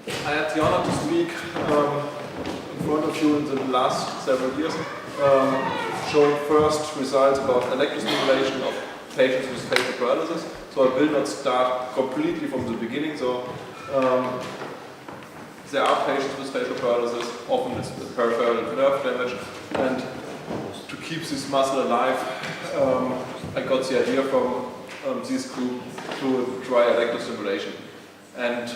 I had the honor to speak in front of you in the last several years, showing first results about electrostimulation of patients with facial paralysis. So I will not start completely from the beginning. So there are patients with facial paralysis, often it's peripheral nerve damage, and to keep this muscle alive, I got the idea from this group to try electrostimulation. And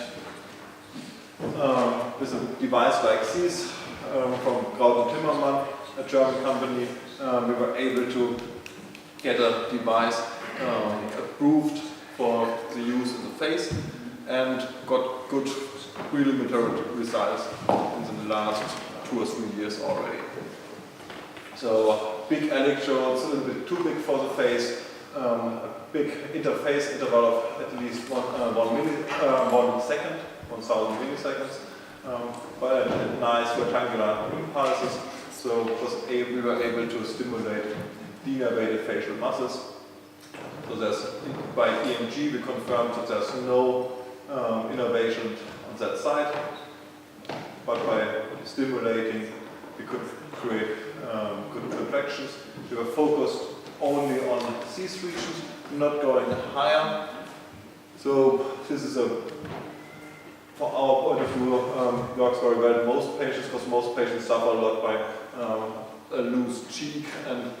with a device like this from Gerd and Timmermann, a German company, we were able to get a device approved for the use in the face and got good preliminary results in the last 2 or 3 years already. So big electrodes, a little bit too big for the face, a big interface interval of at least 1 second, 1000 milliseconds, but nice rectangular impulses. So we were able to stimulate denervated facial muscles. So by EMG we confirmed that there's no innervation on that side, but by stimulating we could create good contractions. We were focused only on these regions, not going higher. So this is from our point of view, works very well in most patients, because most patients suffer a lot by a loose cheek, and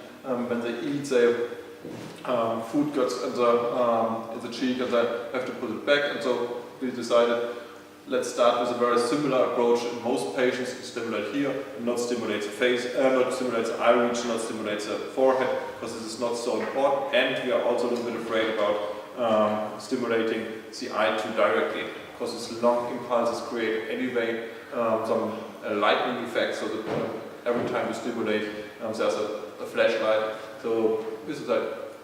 when they eat, food gets in the cheek and they have to put it back. And so we decided, let's start with a very similar approach in most patients, stimulate here, and not stimulate the face, not stimulate the eye region, not stimulate the forehead, because this is not so important. And we are also a little bit afraid about stimulating the eye too directly, because these long impulses create anyway some lightning effects, so that every time you stimulate there's a flashlight. So this is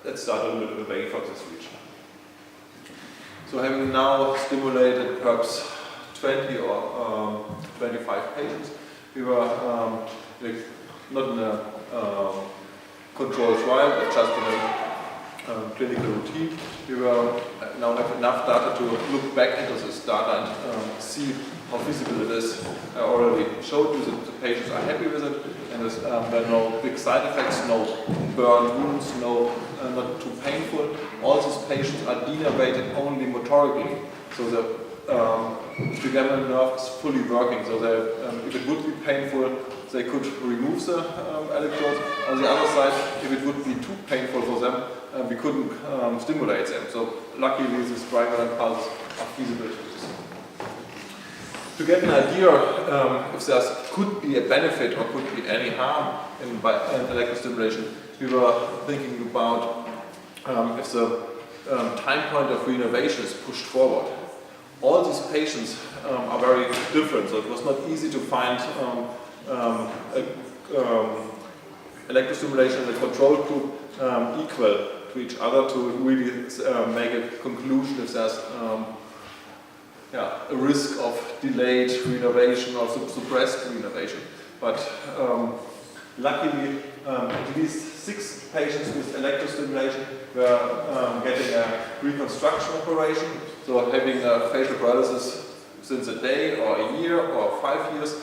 let's start a little bit away from this region. So having now stimulated perhaps 20 or 25 patients, we were not in a controlled trial, but just in a clinical routine. We now have enough data to look back into this data and see how feasible it is. I already showed you that the patients are happy with it, and there are no big side effects, no burn wounds, not too painful. All these patients are denervated only motorically, so the trigeminal nerve is fully working. So if it would be painful, they could remove the electrodes. On the other side, if it would be too painful for them, we couldn't stimulate them. So luckily these trigeminal pulses are feasible to use. To get an idea if there could be a benefit or could be any harm in electrostimulation, we were thinking about if the time point of renervation is pushed forward. All these patients are very different, so it was not easy to find electrostimulation in the control group equal to each other to really make a conclusion if there's a risk of delayed renervation or suppressed renervation. But luckily, at least 6 patients with electrostimulation were getting a reconstruction operation. So having a facial paralysis since a day or a year or 5 years,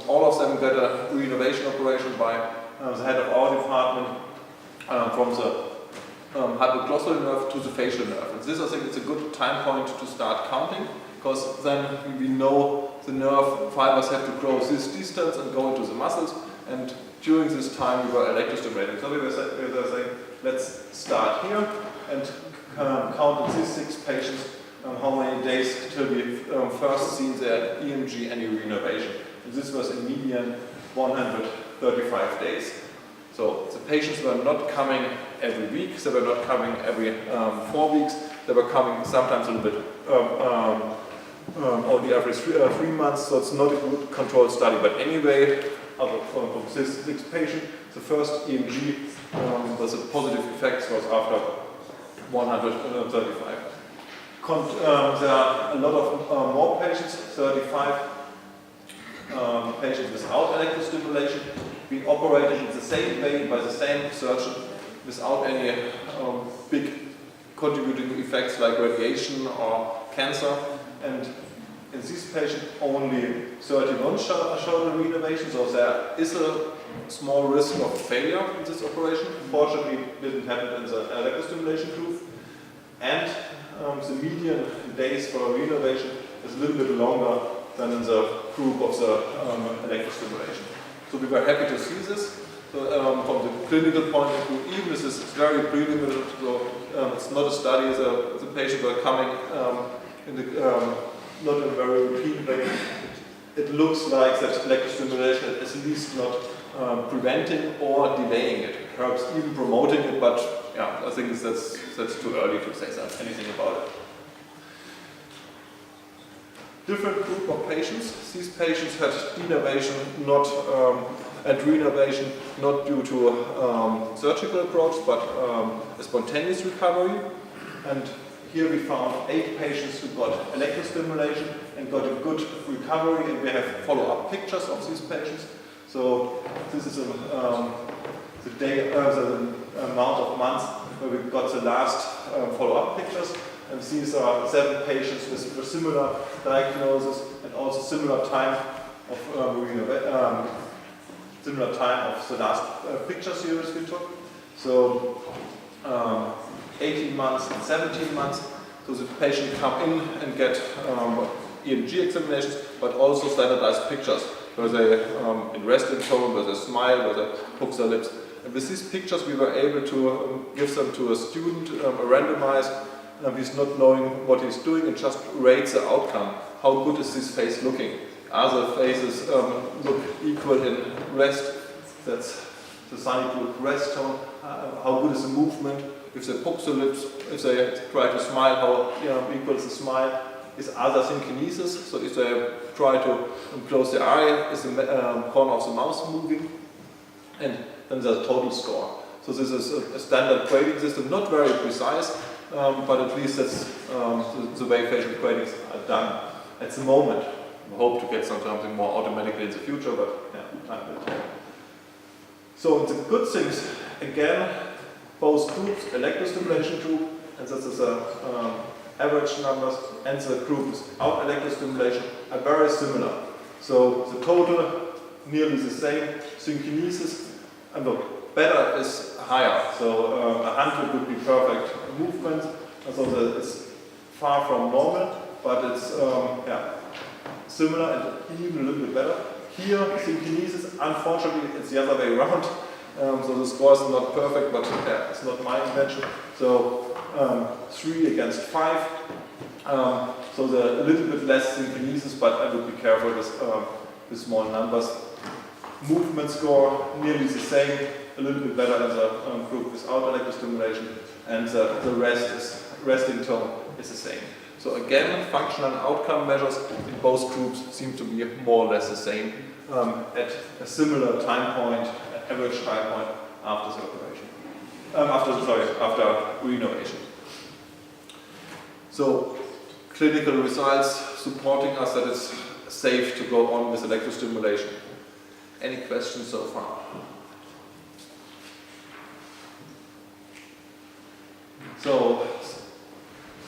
all of them got a renovation operation by the head of our department from the hypoglossal nerve to the facial nerve. And this, I think, is a good time point to start counting, because then we know the nerve fibers have to grow this distance and go into the muscles, and during this time we were electrostimulating. So we were saying, let's start here and count in these 6 patients how many days till we first seen their EMG any renervation. And this was in median 135 days. So the patients were not coming every week, they were not coming every 4 weeks, they were coming sometimes a little bit only every 3 months, so it's not a good controlled study. But anyway, from this 6 patients, the first EMG was a positive effect was after 135. There are a lot of more patients, 35 patients without electrostimulation, being operated in the same way by the same surgeon without any big contributing effects like radiation or cancer. And In this patient, only 31 showed a renovation, so there is a small risk of failure in this operation. Fortunately, it didn't happen in the electrostimulation group. And the median days for renovation is a little bit longer than in the group of the electrostimulation. So we were happy to see this. So from the clinical point of view, even if this is very preliminary, so it's not a study, the patients were coming in the, not in a very routine way. It looks like that electrostimulation is at least not preventing or delaying it, perhaps even promoting it, but yeah, I think that's too early to say anything about it. Different group of patients. These patients had denervation and renervation not due to surgical approach, but a spontaneous recovery. And here we found 8 patients who got electrostimulation and got a good recovery, and we have follow-up pictures of these patients. So this is the amount of months where we got the last follow-up pictures. And these are 7 patients with similar diagnosis and also similar time of the last picture series we took. So 18 months and 17 months. So the patient come in and get EMG examinations, but also standardized pictures where they in resting tone, where they smile, where they hook their lips. And with these pictures, we were able to give them to a student, a randomized. He's not knowing what he's doing and just rates the outcome. How good is this face looking? Are the faces look equal in rest? That's the sunny blue rest tone. How good is the movement? If they poke the lips, if they try to smile, how equal is the smile? Is other synkinesis? So if they try to close the eye, is the corner of the mouth moving? And then there's a total score. So this is a standard grading system, not very precise, but at least that's the way facial gradings are done at the moment. We hope to get something more automatically in the future, but yeah, time will tell. So the good things, again, both groups, electrostimulation group, and this is average numbers, and the group without electrostimulation are very similar. So the total nearly the same. Synkinesis, and the better is higher. So 100 would be perfect movement, and so it's far from normal, but it's similar and even a little bit better. Here, synkinesis, unfortunately, it's the other way around. So the score is not perfect, but it's not my invention. So 3 against 5. So a little bit less synkinesis, but I would be careful with small numbers. Movement score nearly the same, a little bit better in the group without electrostimulation, and the resting tone is the same. So again, functional and outcome measures in both groups seem to be more or less the same at a similar time point, average time point after the operation, after renovation. So clinical results supporting us that it's safe to go on with electrostimulation. Any questions so far? So,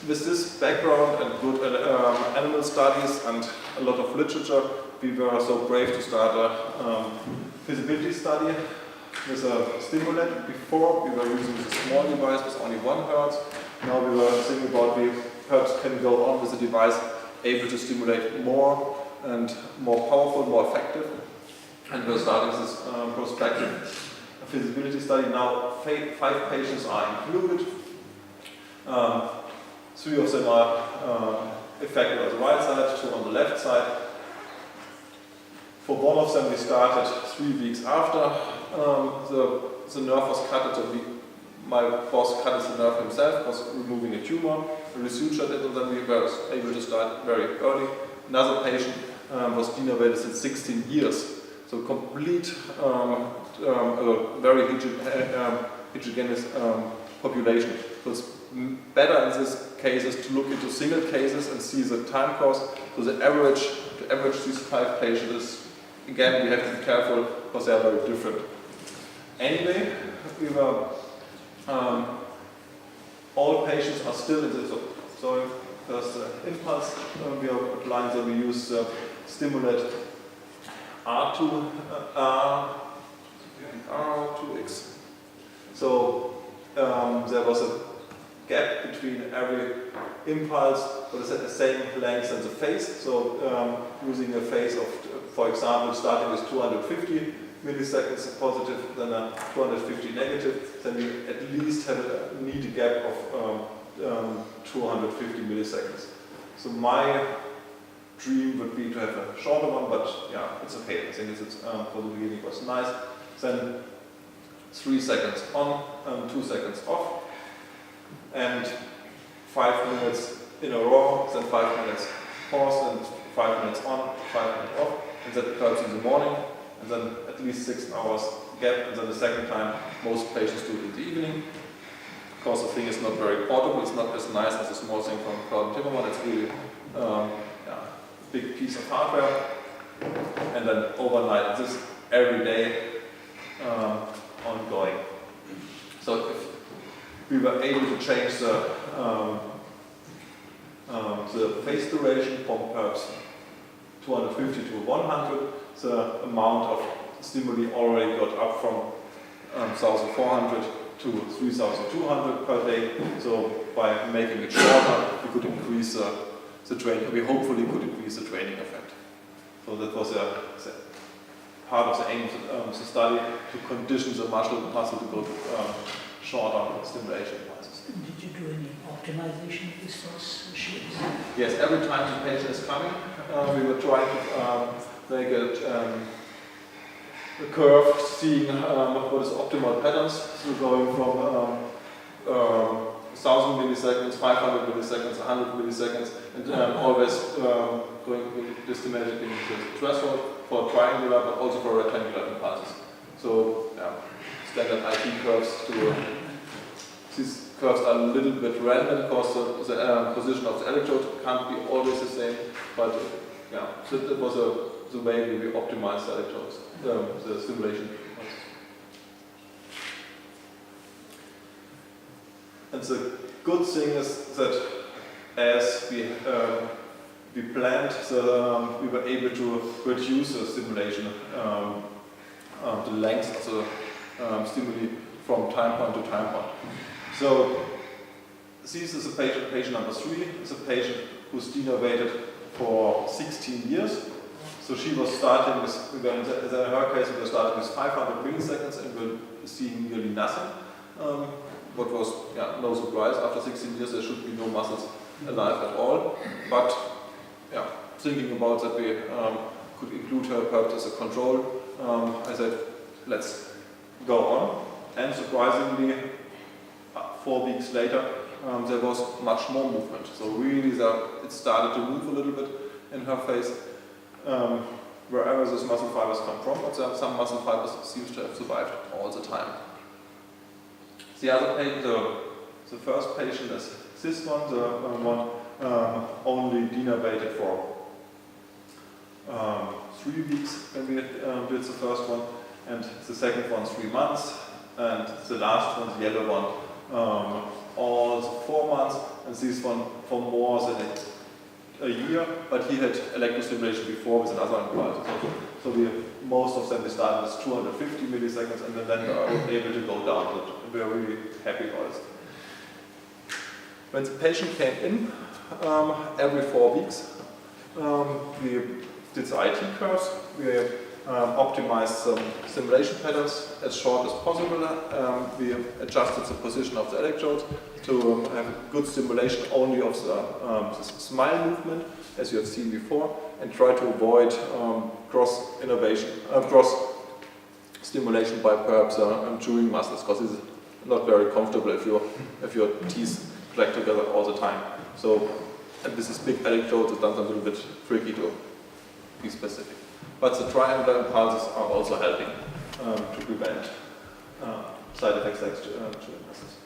with this background and good animal studies and a lot of literature, we were so brave to start a feasibility study with a stimulant. Before, we were using a small device with only 1 Hertz. Now we were thinking about we perhaps can go on with a device able to stimulate more and more powerful, more effective. And we're starting this prospective feasibility study. Now 5 patients are included. 3 of them are affected on the right side, 2 on the left side. For one of them we started 3 weeks after the nerve was cut. So my boss cut the nerve himself, was removing a tumor, we resutured it, and then we were able to start very early. Another patient was denervated in 16 years. So complete, very heterogeneous population. So it's better in these cases to look into single cases and see the time course. So to average these 5 patients is, again, we have to be careful because they are very different. Anyway, we were, all patients are still in the, sorry, first impulse we are applying, so we use stimulate R2 and R2X. So there was a gap between every impulse, but it's at the same length as the phase. So using a phase of, for example, starting with 250 milliseconds positive, then a 250 negative, then we at least need a gap of 250 milliseconds. So my dream would be to have a shorter one, but yeah, it's okay. I think it's for the beginning it was nice. Then 3 seconds on and 2 seconds off, and 5 minutes in a row, then 5 minutes pause, and 5 minutes on, 5 minutes off, and that occurs in the morning, and then at least 6 hours gap, and then the second time most patients do it in the evening. Of course, the thing is not very portable, it's not as nice as a small thing from Gerd and Timmermann, it's really a big piece of hardware, and then overnight, this every day ongoing. So if we were able to change the phase duration from perhaps 250 to 100, the amount of stimuli already got up from 1,400 to 3,200 per day. So by making it shorter, we could increase the training. We hopefully could increase the training effect. So that was part of the aim of the study, to condition the muscle to go to shorter stimulation devices. Did you do any optimization of these first machines? Yes, every time the patient is coming, we were trying to make a curve, seeing what is optimal patterns. So going from 1,000 milliseconds, 500 milliseconds, 100 milliseconds, and always going estimating the threshold for triangular, but also for rectangular impulses. So standard IT curves. These curves are a little bit random because the position of the electrode can't be always the same. But so that was the way we optimized the electrodes, the stimulation. And the good thing is that as we planned, we were able to reduce the stimulation, the length of the stimuli from time point to time point. So this is a patient number 3. It's a patient who's denervated for 16 years. So she was starting with, in her case, we were starting with 500 milliseconds and we're seeing nearly nothing. What was no surprise. After 16 years, there should be no muscles alive at all. But thinking about that, we could include her perhaps as a control. I said, let's go on. And surprisingly, 4 weeks later, there was much more movement. So really, it started to move a little bit in her face. Wherever these muscle fibers come from, but some muscle fibers seem to have survived all the time. The other patient, the first patient is this one, the one only denervated for 3 weeks when we did the first one, and the second one 3 months, and the last one, the yellow one, all 4 months, and this one for more than a year, but he had electrostimulation before with another impulse. So most of them we started with 250 milliseconds and then were able to go down. We are really happy about it. When the patient came in, every 4 weeks, we did the IT curves. We optimized some simulation patterns as short as possible. We adjusted the position of the electrodes to have good stimulation only of the smile movement, as you have seen before, and try to avoid cross stimulation by perhaps chewing muscles, because it's not very comfortable if your teeth clack together all the time. So, and this is big electrodes, it's done a little bit tricky to be specific. But the triangular impulses are also helping to prevent side effects like chewing muscles.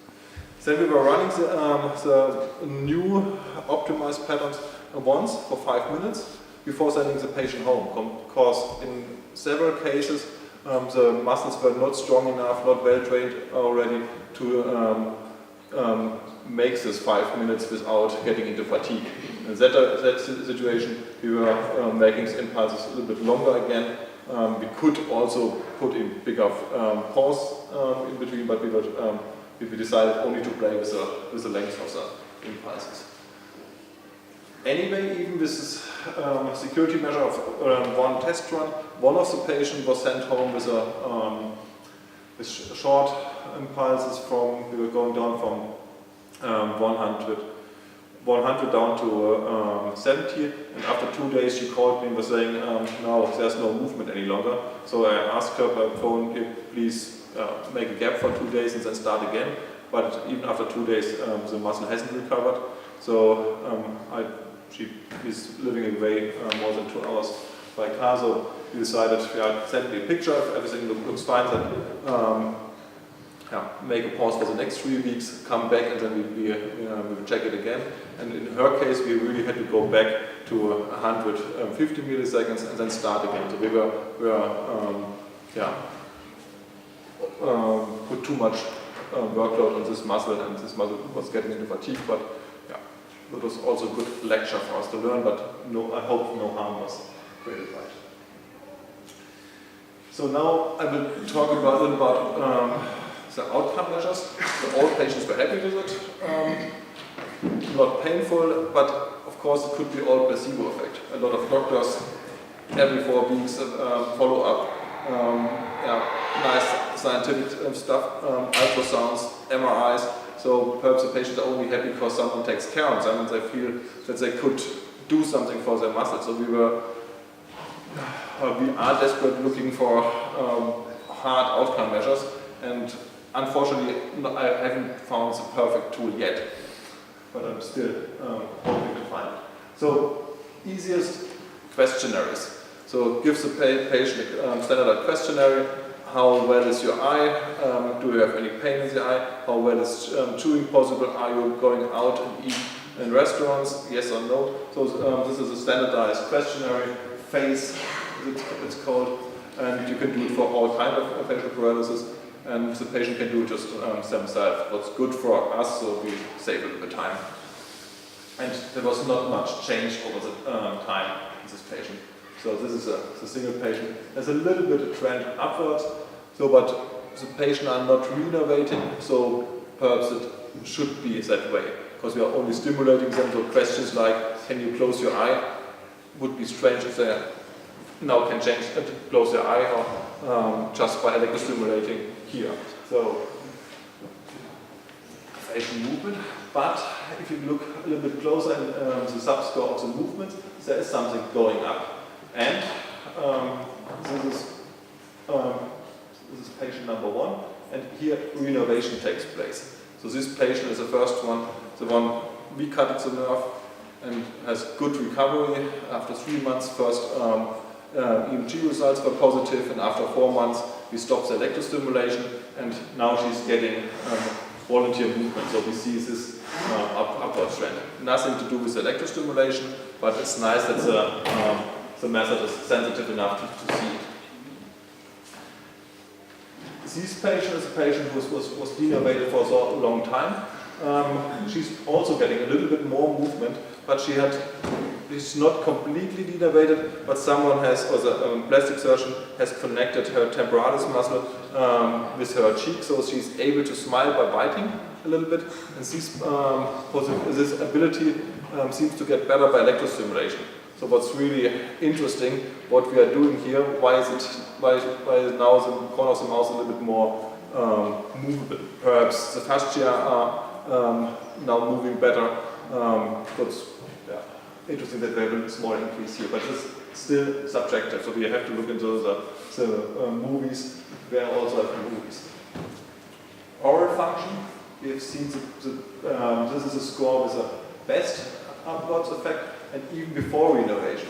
Then we were running the new optimized patterns once for 5 minutes before sending the patient home, because in several cases the muscles were not strong enough, not well trained already to make this 5 minutes without getting into fatigue. In that situation, we were making the impulses a little bit longer again. We could also put in bigger pause in between, but we decided only to play with the length of the impulses. Anyway, even with this security measure of one test run, one of the patients was sent home with short impulses we were going down from 100 down to 70, and after 2 days she called me and was saying, no, there's no movement any longer. So I asked her by phone, please make a gap for 2 days and then start again. But even after 2 days, the muscle hasn't recovered. So she is living away more than 2 hours by car. So we decided, send me a picture if everything looks fine. Then make a pause for the next 3 weeks, come back, and then we will check it again. And in her case, we really had to go back to 150 milliseconds and then start again. So we put too much workload on this muscle, and this muscle was getting into fatigue. But it was also a good lecture for us to learn. But I hope no harm was created by it. So now I will talk a little about the outcome measures. So all patients were happy with it. Not painful, but of course it could be all placebo effect. A lot of doctors every 4 weeks follow up. Nice scientific stuff, ultrasounds, MRIs. So perhaps the patients are only happy because someone takes care of them and they feel that they could do something for their muscles. So we are desperately looking for hard outcome measures, and unfortunately I haven't found the perfect tool yet, but I'm still hoping to find it. So easiest questionnaires. So give the patient a standardized questionnaire. How well is your eye? Do you have any pain in the eye? How well is chewing possible? Are you going out and eat in restaurants? Yes or no? So this is a standardized questionnaire. Face, it's called, and you can do it for all kinds of facial paralysis, and the patient can do it just themselves. What's good for us, so we save a little bit of time. And there was not much change over the time in this patient. So this is a single patient. There's a little bit of trend upwards, but the patient are not renovating, so perhaps it should be that way, because we are only stimulating them. So questions like, can you close your eye? Would be strange if they now can change to close their eye, or just by electrostimulating here. So facial movement. But if you look a little bit closer in the subscore of the movement, there is something going up. And this is patient number 1, and here renovation takes place. So this patient is the first one, the one we cut the nerve and has good recovery. After 3 months, first EMG results were positive, and after 4 months we stopped the electrostimulation, and now she's getting volunteer movement. So we see this upward trend. Nothing to do with electrostimulation, but it's nice that the method is sensitive enough to see it. This patient is a patient who was denervated for so long time. She's also getting a little bit more movement, but she's not completely denervated, but someone has, or the plastic surgeon has connected her temporalis muscle with her cheek, so she's able to smile by biting a little bit, and this ability seems to get better by electrostimulation. So what's really interesting, what we are doing here, why is now the corner of the mouth a little bit more movable? Perhaps the fascia are now moving better. What's interesting that we have a small increase here, but it's still subjective. So we have to look into the movies. Where also have movies. Oral function. We have seen this is a score with the best upwards effect, and even before renovation.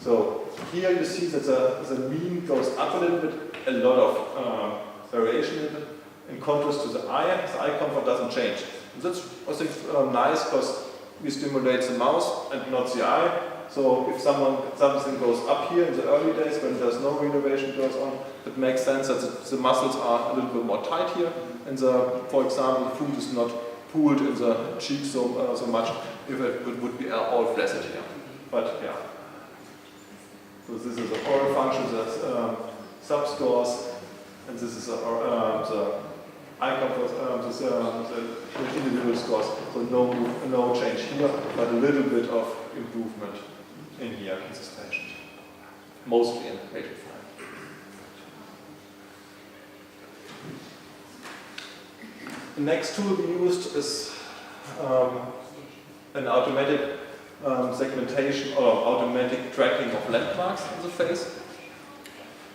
So here you see that the mean goes up a little bit, a lot of variation in it. In contrast to the eye comfort doesn't change. And that's, I think, nice, because we stimulate the mouth and not the eye. So if something goes up here in the early days when there's no renovation goes on, it makes sense that the muscles are a little bit more tight here. And for example, the food is not pooled in the cheek so much, if it would be all flaccid here. But yeah. So this is the oral function, the subscores, and this is the individual scores. So no change here, but a little bit of improvement in here in this patient. Mostly in patient 5. The next tool we used is an automatic segmentation or automatic tracking of landmarks in the face.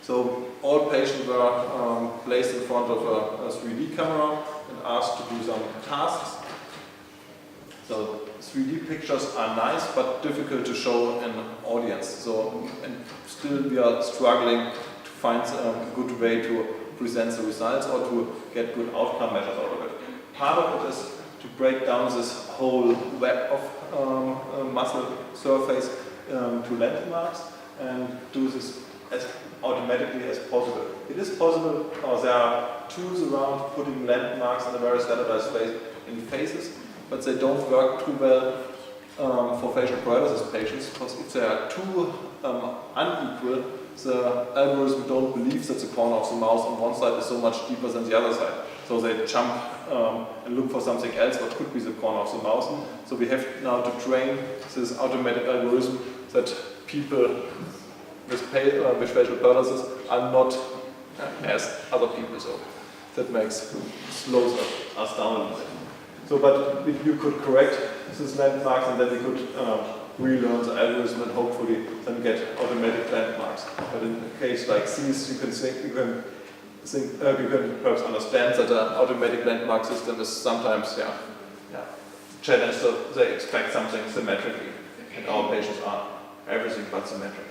So all patients were placed in front of a 3D camera and asked to do some tasks. So 3D pictures are nice but difficult to show in an audience. So and still we are struggling to find a good way to present the results or to get good outcome measures out of it. Part of it is to break down this whole web of muscle surface to landmarks and do this as automatically as possible. It is possible, there are tools around putting landmarks in a very standardized way in faces, but they don't work too well for facial paralysis patients, because if they are too unequal, the algorithm don't believe that the corner of the mouth on one side is so much deeper than the other side. So they jump and look for something else what could be the corner of the mouth. So we have now to train this automatic algorithm that people with facial paralysis are not as other people. So that slows us down a little bit. So, but if you could correct these landmarks, and then we could relearn the algorithm and hopefully then get automatic landmarks. But in a case like this, you can perhaps understand that an automatic landmark system is sometimes challenged, so they expect something symmetrically, and our patients are everything but symmetric.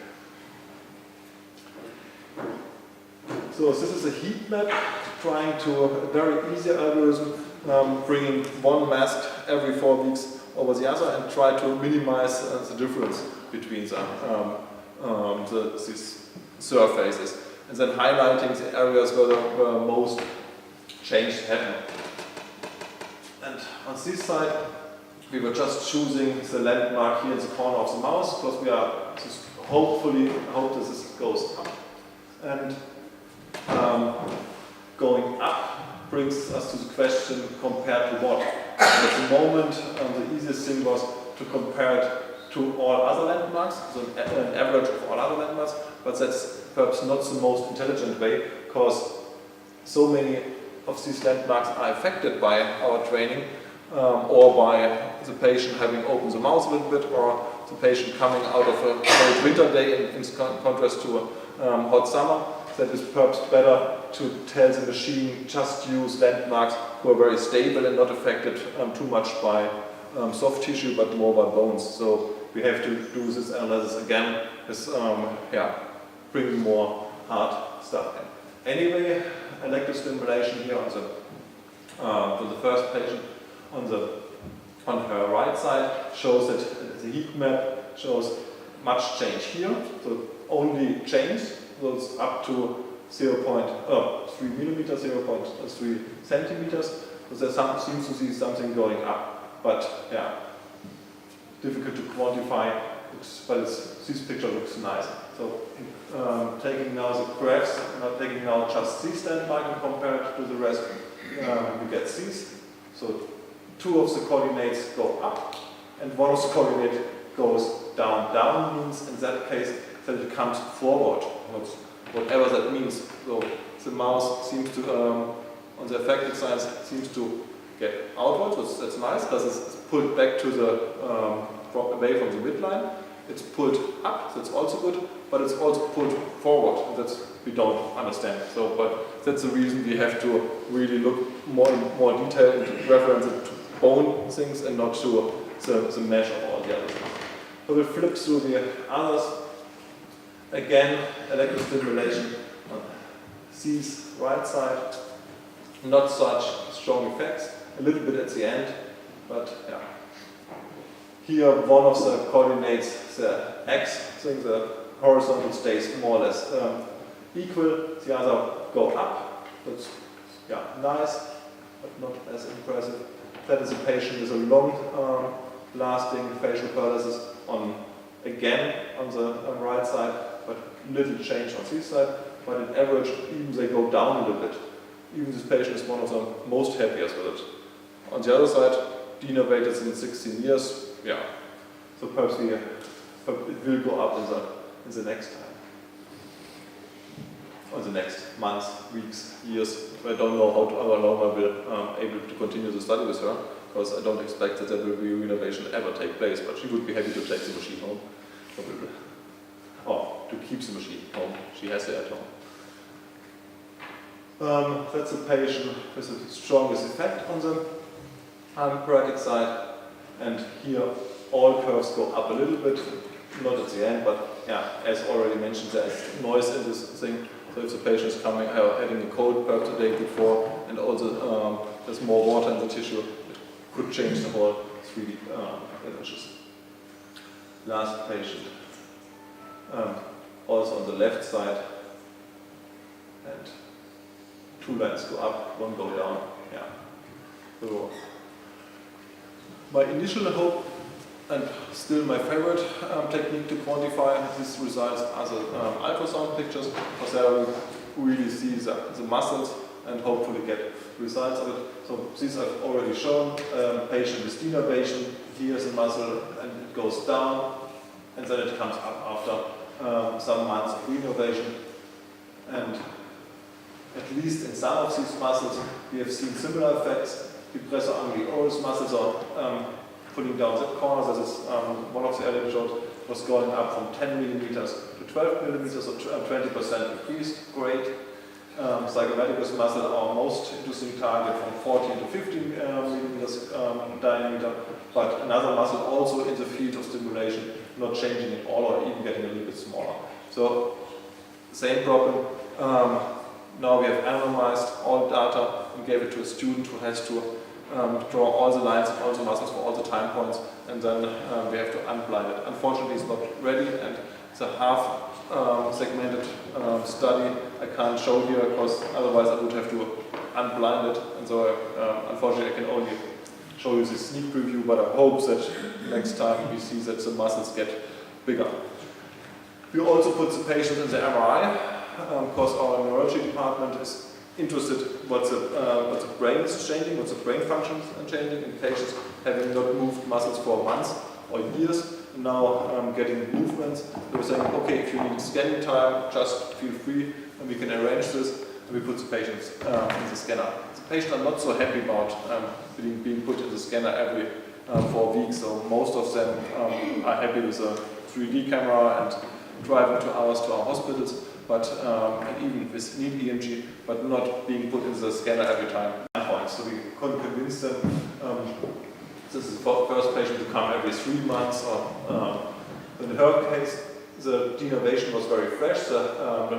So this is a heat map trying to a very easy algorithm, bringing one mask every 4 weeks over the other and try to minimize the difference between these surfaces, and then highlighting the areas where most change happen. And on this side, we were just choosing the landmark here in the corner of the mouth, because we are hopefully hope that this goes up. And going up brings us to the question, compared to what? At the moment, the easiest thing was to compare it to all other landmarks, so an average of all other landmarks, but that's perhaps not the most intelligent way, because so many of these landmarks are affected by our training, or by the patient having opened the mouth a little bit, or the patient coming out of a cold winter day in contrast to a hot summer. That is perhaps better to tell the machine just use landmarks who are very stable and not affected too much by soft tissue, but more by bones. So we have to do this analysis again with bringing more hard stuff in. Anyway, electrostimulation here on the first patient on her right side shows that the heat map shows much change here, so only change. So it's up to 0.3 millimeters, 0.3 centimeters. So there seems to see something going up, but difficult to quantify. But this picture looks nice. So taking now the graphs, not taking now just this landmark and compare it to the rest, you get these. So 2 of the coordinates go up, and 1 of the coordinates goes down. Down means in that case that it comes forward, whatever that means. So the mouse seems to, on the affected side, seems to get outwards. That's nice, because it's pulled back to the away from the midline. It's pulled up, that's also good, but it's also pulled forward, and that's we don't understand. So, but that's the reason we have to really look more in more detail and reference it to bone things and not to the mesh of all the other things. So we flip through the others. Again, electrostimulation on C's right side. Not such strong effects. A little bit at the end, but Here, one of the coordinates, the x thing, the horizontal stays more or less equal. The other go up. That's nice, but not as impressive. That is a patient with a long lasting facial paralysis again on the right side, but little change on this side. But in average, even they go down a little bit. Even this patient is one of the most happiest with it. On the other side, denervated since 16 years, yeah. So perhaps it will go up in the next time. Or the next months, weeks, years. I don't know how long I will able to continue the study with her, because I don't expect that there will be renovation ever take place, but she would be happy to take the machine home. Probably. Or to keep the machine home. She has it at home. That's a patient with the strongest effect on the thoracic side, and here all curves go up a little bit, not at the end, but yeah, as already mentioned, there is noise in this thing. So if the patient is having a cold perhaps the day before, and also there's more water in the tissue, it could change the whole 3D images. Last patient, also on the left side, and 2 lines go up, 1 go down. Yeah. So my initial hope, and still my favorite technique to quantify these results, are the ultrasound pictures, because there we really see the muscles and hopefully get results of it. So these I've already shown. Patient with denervation, here's the muscle, and it goes down, and then it comes up after some months of renovation. And at least in some of these muscles, we have seen similar effects. Depressor anguli oris muscles are pulling down the corners. This is one of the earlier shows was going up from 10 millimeters to 12 millimeters, so 20% increase. Great. Zygomaticus muscle, our most interesting target, from 14 to 15 millimeters diameter. But another muscle also in the field of stimulation, not changing at all or even getting a little bit smaller. So same problem. Now we have anonymized all data and gave it to a student who has to draw all the lines and all the muscles for all the time points, and then we have to unblind it. Unfortunately, it's not ready, and it's a half segmented study I can't show here, because otherwise I would have to unblind it, and so unfortunately I can only show you this sneak preview, but I hope that next time we see that the muscles get bigger. We also put the patient in the MRI, because our neurology department is interested what the brain is changing, what the brain functions are changing in patients having not moved muscles for months or years, and now getting movements. They were saying, okay, if you need scanning time, just feel free, and we can arrange this, and we put the patients in the scanner. The patients are not so happy about being put in the scanner every 4 weeks, so most of them are happy with a 3D camera and driving 2 hours to our hospitals, but and even with need EMG, but not being put in the scanner every time. So we couldn't convince them. This is the first patient to come every 3 months. In her case, the denervation was very fresh. The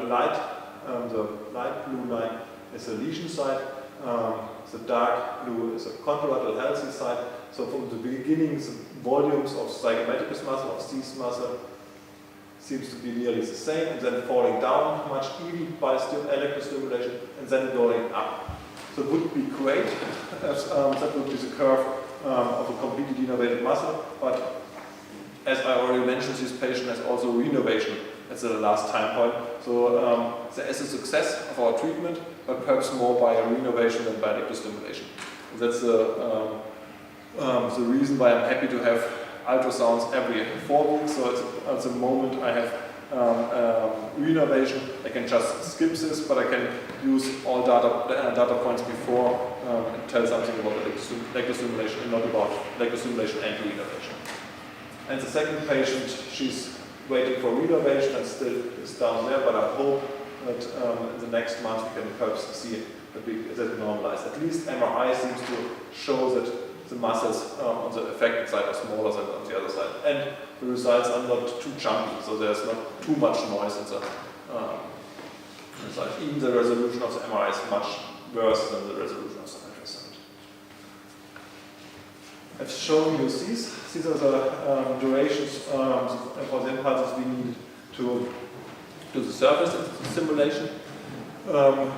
light blue line is the lesion side. The dark blue is a contralateral healthy side. So from the beginning, the volumes of zygomaticus muscle, of these muscle, seems to be nearly the same, and then falling down much even by electrostimulation, and then going up. So it would be great if that would be the curve of a completely denervated muscle, but as I already mentioned, this patient has also renovation at the last time point. So there is a success of our treatment, but perhaps more by a renovation than by electrostimulation. And that's the reason why I'm happy to have ultrasounds every 4 weeks. So at the moment I have renovation, I can just skip this, but I can use all data points before and tell something about electrostimulation and not about electrostimulation and renovation. And the second patient, she's waiting for renovation and still is down there, but I hope that in the next month we can perhaps see that it normalized. At least MRI seems to show that the muscles on the affected side are smaller than on the other side. And the results are not too jumpy, so there's not too much noise in the result. Even the resolution of the MRI is much worse than the resolution of the ultrasound. I've shown you these. These are the durations for the impulses we need to do the surface stimulation. The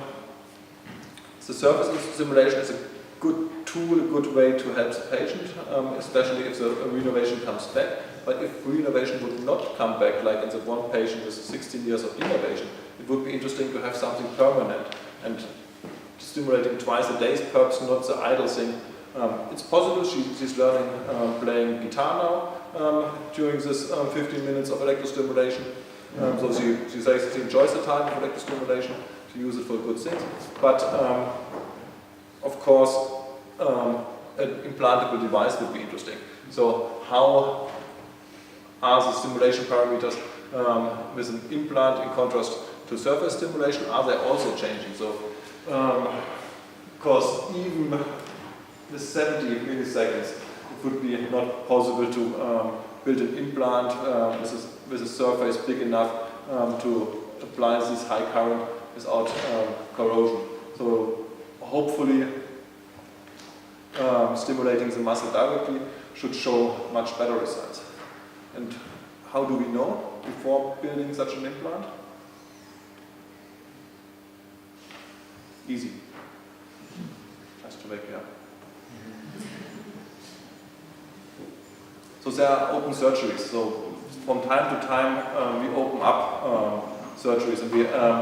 surface stimulation is a good tool tool a good way to help the patient, especially if the renovation comes back. But if renovation would not come back, like in the one patient with 16 years of denervation, it would be interesting to have something permanent. And stimulating twice a day is perhaps not the ideal thing. It's possible she's learning playing guitar now during this 15 minutes of electrostimulation. So she says she enjoys the time of electrostimulation, to use it for good things. But of course, an implantable device would be interesting. So how are the stimulation parameters with an implant in contrast to surface stimulation? Are they also changing? So, because even with 70 milliseconds, it would be not possible to build an implant with a surface big enough to apply this high current without corrosion. So hopefully stimulating the muscle directly should show much better results. And how do we know before building such an implant? Easy. Just to wake you up. So there are open surgeries. So from time to time we open up surgeries and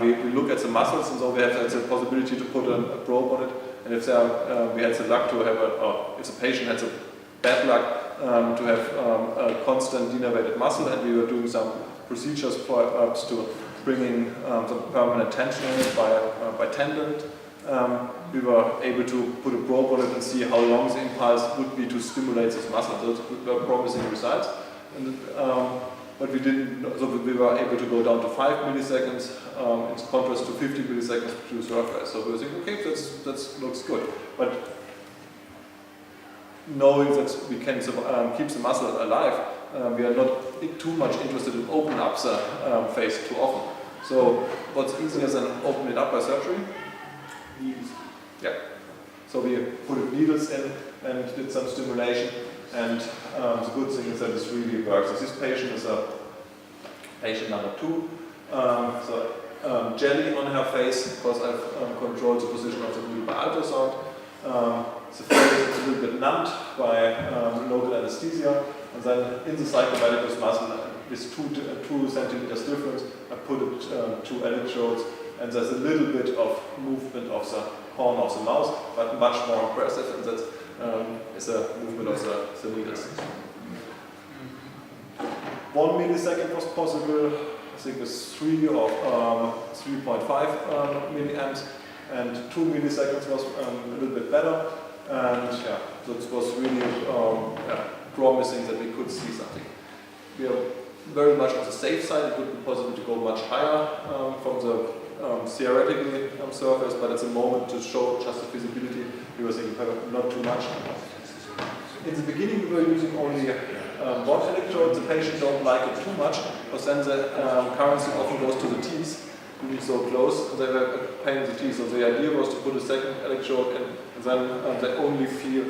we look at the muscles, and so we have the possibility to put a probe on it. And if we had the luck to have if the patient had the bad luck to have a constant denervated muscle, and we were doing some procedures perhaps to bringing some permanent tension in it by tendon, we were able to put a probe on it and see how long the impulse would be to stimulate this muscle. So those were promising results. And, but we didn't, so we were able to go down to 5 milliseconds in contrast to 50 milliseconds to surface. So we were thinking, okay, that looks good. But knowing that we can keep the muscle alive, we are not too much interested in opening up the phase too often. So what's easier than opening it up by surgery? Needles. Yeah. So we put needles in and did some stimulation, and the good thing is that it really works. So this patient is a patient number 2. Jelly on her face, because I've controlled the position of the needle by ultrasound. The face is a little bit numbed by local anesthesia, and then in the psychometricus muscle, with 2 centimeters difference, I put it 2 electrodes, and there's a little bit of movement of the horn of the mouse, but much more impressive, and that is a movement of the needles. 1 millisecond was possible, I think with 3 or 3.5 milliamps, and 2 milliseconds was a little bit better, and yeah, that was really promising that we could see something. We are very much on the safe side. It would be possible to go much higher from the theoretical surface, but at the moment to show just the feasibility, we were thinking not too much. In the beginning we were using only 1 electrode. The patients don't like it too much, because then the currency often goes to the teeth, being so close, and they were a pain in the teeth. So the idea was to put a second electrode in, and then they only feel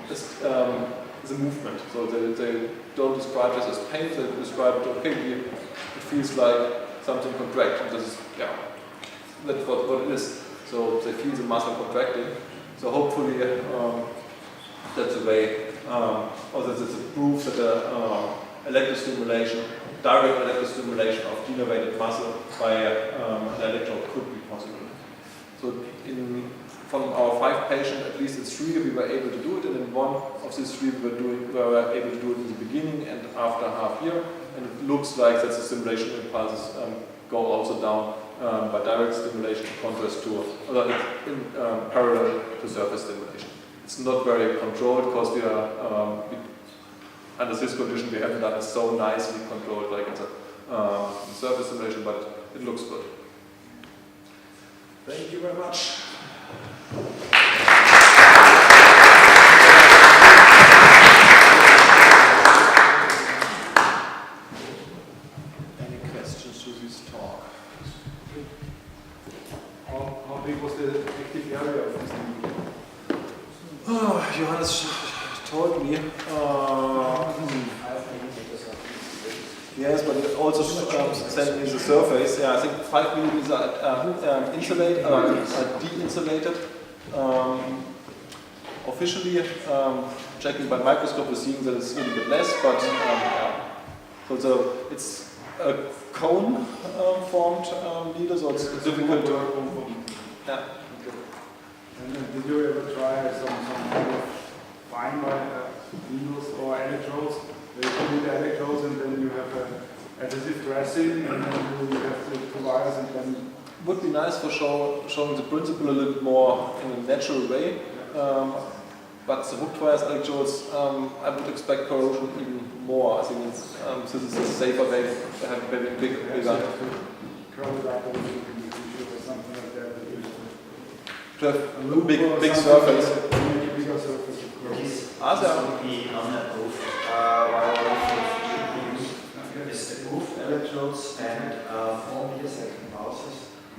the movement. So they don't describe this as pain, they describe it, okay, it feels like something contract, and this is, yeah, that's what it is. So they feel the muscle contracting. So hopefully that's a way, or that it's a proof that electrostimulation, direct electrostimulation of denervated muscle by an electrode could be possible. So from our 5 patients, at least in 3 we were able to do it, and in 1 of these 3 we were able to do it in the beginning and after half year, and it looks like that the stimulation impulses go also down by direct stimulation in contrast to, in parallel to surface stimulation. It's not very controlled, because we are, under this condition we haven't done it so nicely controlled like in the surface stimulation, but it looks good. Thank you very much. Any questions to this talk? How big was the active area of this knee? Johannes told me. Yes, but it also sent me the surface. Yeah, I think 5 millimeters are de-insulated. officially, checking by microscope, we're seeing that it's a little bit less, but yeah. So it's a cone formed needle, so it's difficult to. Yeah. And did you ever try some kind of fine needles or electrodes? You put in the electrodes and then you have adhesive dressing and then you have the wires and then. Would be nice for showing the principle a little bit more in a natural way. But the hooked wires electrodes, I would expect corrosion even more. I think it's, this is a safer way to have very big. Curl it up a little bit or something like that. To have big surface. Bigger surface. This would be unapproved. Is approved electrodes and 4 millisecond pulses.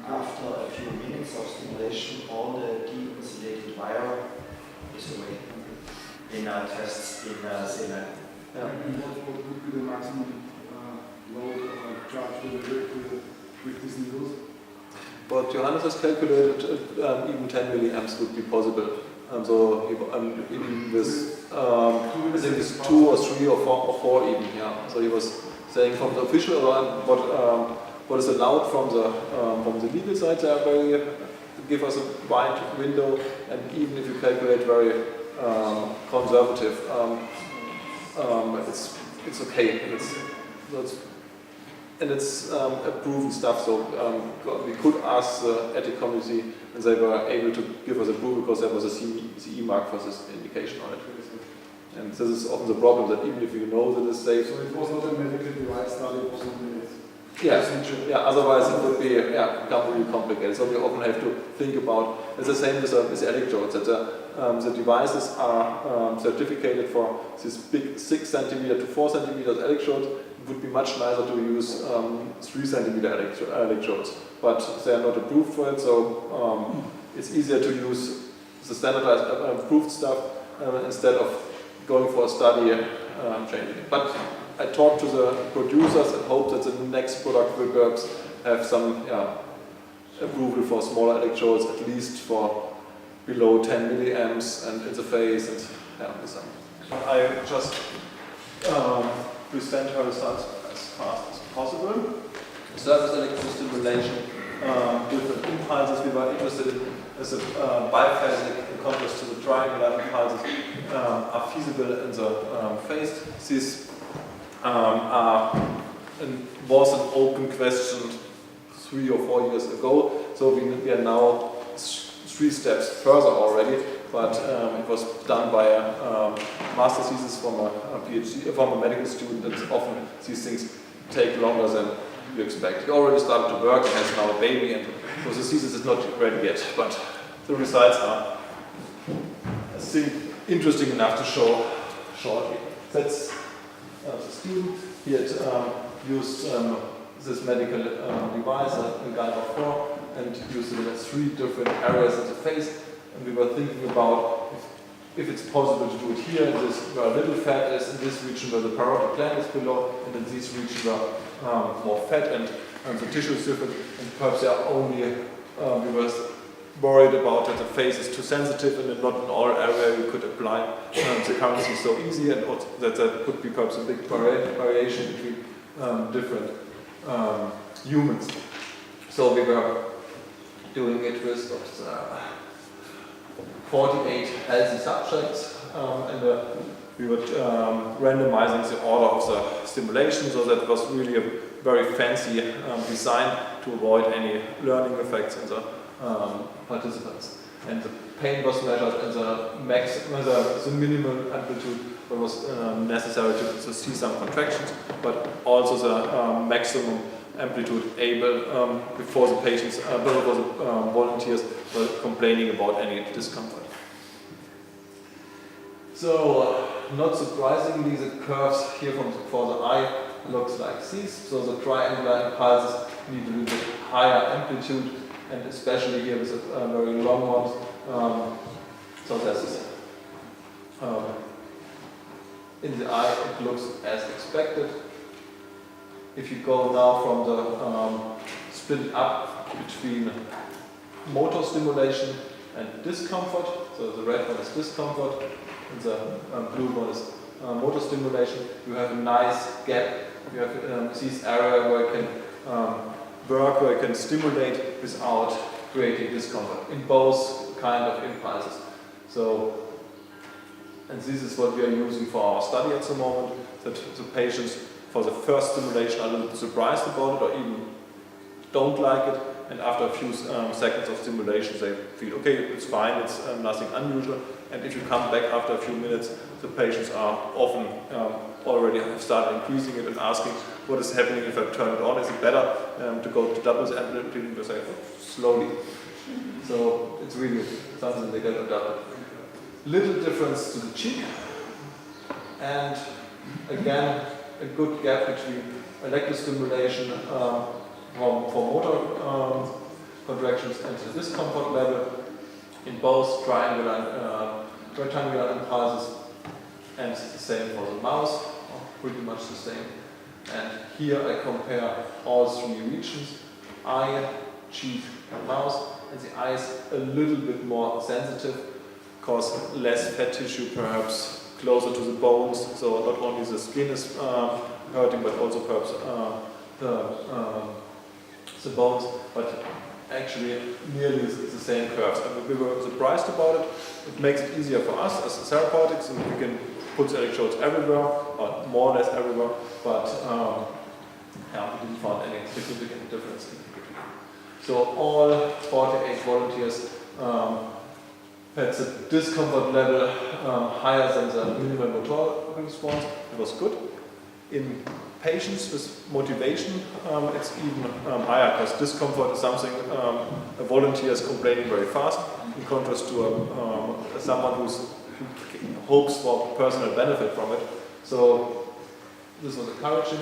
After a few minutes of stimulation, all the de-insulated wire is away in tests in Jena. Yeah. And what would be the maximum load or charge with these needles? What Johannes has calculated, even 10 milliamps would be possible. So even with, I think it's 2 or 3 or 4 even. Yeah. So he was saying from the official what is allowed from the legal side, they are very give us a wide window, and even if you calculate very conservative, it's okay. And it's proven stuff. So we could ask the ethics committee, and they were able to give us approval because there was a CE mark for this indication on it. And this is often the problem, that even if you know that it's safe. So it was not a medical device study, it was only yeah, otherwise it would be become really complicated. So we often have to think about, it's the same with electrodes, that the devices are certificated for this big 6 centimeter to 4 centimeters electrodes. It would be much nicer to use 3 centimeter electrodes, but they are not approved for it, so it's easier to use the standardized approved stuff instead of going for a study changing it. But I talked to the producers and hope that the next product will perhaps have some approval for smaller electrodes, at least for below 10 milliamps and interface and some. I just present her results as fast as possible. Surface electrostimulation, different impulses we were interested in as a biphasic in contrast to the triangular impulses are feasible in the face. These was an open question 3 or 4 years ago, so we are now 3 steps further already, but it was done by a master's thesis from a PhD, from a medical student, and often these things take longer than you expect. He already started to work and has now a baby, and so the thesis is not ready yet, but the results are, I think, interesting enough to show shortly. That's the student. He had used this medical device, a Gerd 4, and used it in 3 different areas of the face. And we were thinking about if it's possible to do it here, in this where little fat is, in this region where the parotid gland is below, and in this region where more fat and the tissue is different. And perhaps there are only, we were worried about that the face is too sensitive and not in all areas we could apply the currency so easy, and that there could be perhaps a big variation between different humans. So we were doing it with 48 healthy subjects, and we were randomizing the order of the stimulation, so that was really a very fancy design to avoid any learning effects in the participants. And the pain was measured and the minimum amplitude was necessary to see some contractions, but also the maximum amplitude able before the patients, before the volunteers were complaining about any discomfort. So, not surprisingly, the curves here for the eye looks like this. So the triangular impulses need a little bit higher amplitude, and especially here with the very long ones. So this is in the eye, it looks as expected. If you go now from the split up between motor stimulation and discomfort, So the red one is discomfort, and the blue one is motor stimulation. You have a nice gap. You have this area where you can work, where you can stimulate without creating discomfort in both kind of impulses. So, and this is what we are using for our study at the moment, that the patients for the first stimulation are a little bit surprised about it or even don't like it, and after a few seconds of stimulation they feel, okay, it's fine, it's nothing unusual, and if you come back after a few minutes, the patients are often already have started increasing it and asking what is happening if I turn it on, is it better to go to double the amplitude, they say, slowly. So it's really something they get adapted. Little difference to the cheek, and again a good gap between electrostimulation for motor contractions and the discomfort level in both triangular and rectangular impulses, and the same for the mouse, pretty much the same. And here I compare all three regions, eye, cheek and mouse, and the eye is a little bit more sensitive because less fat tissue, perhaps closer to the bones, so not only the skin is hurting but also perhaps the bones, but actually nearly the same curves. And we were surprised about it. It makes it easier for us as therapeutics, and we can put the electrodes everywhere, or more or less everywhere, but yeah, we didn't find any significant difference in between. So all 48 volunteers had the discomfort level higher than the minimal motor response. It was good. In patients with motivation, it's even higher, because discomfort is something a volunteer is complaining very fast, in contrast to someone who hopes for personal benefit from it. So this was encouraging.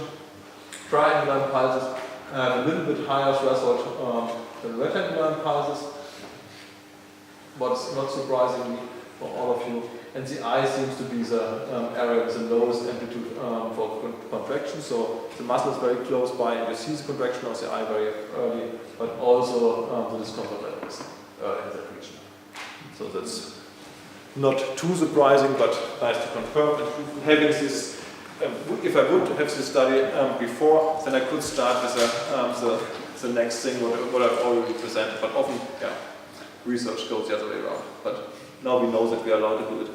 Triangular impulses have a little bit higher threshold than rectangular impulses. What's not surprisingly for all of you. And the eye seems to be the area with the lowest amplitude for contraction. So the muscle is very close by, and you see the contraction of the eye very early, but also the discomfort level is in that region. So that's not too surprising, but nice to confirm. And having this, if I would have this study before, then I could start with the next thing, what I've already presented. But often, yeah, research goes the other way around. But now we know that we are allowed to do it.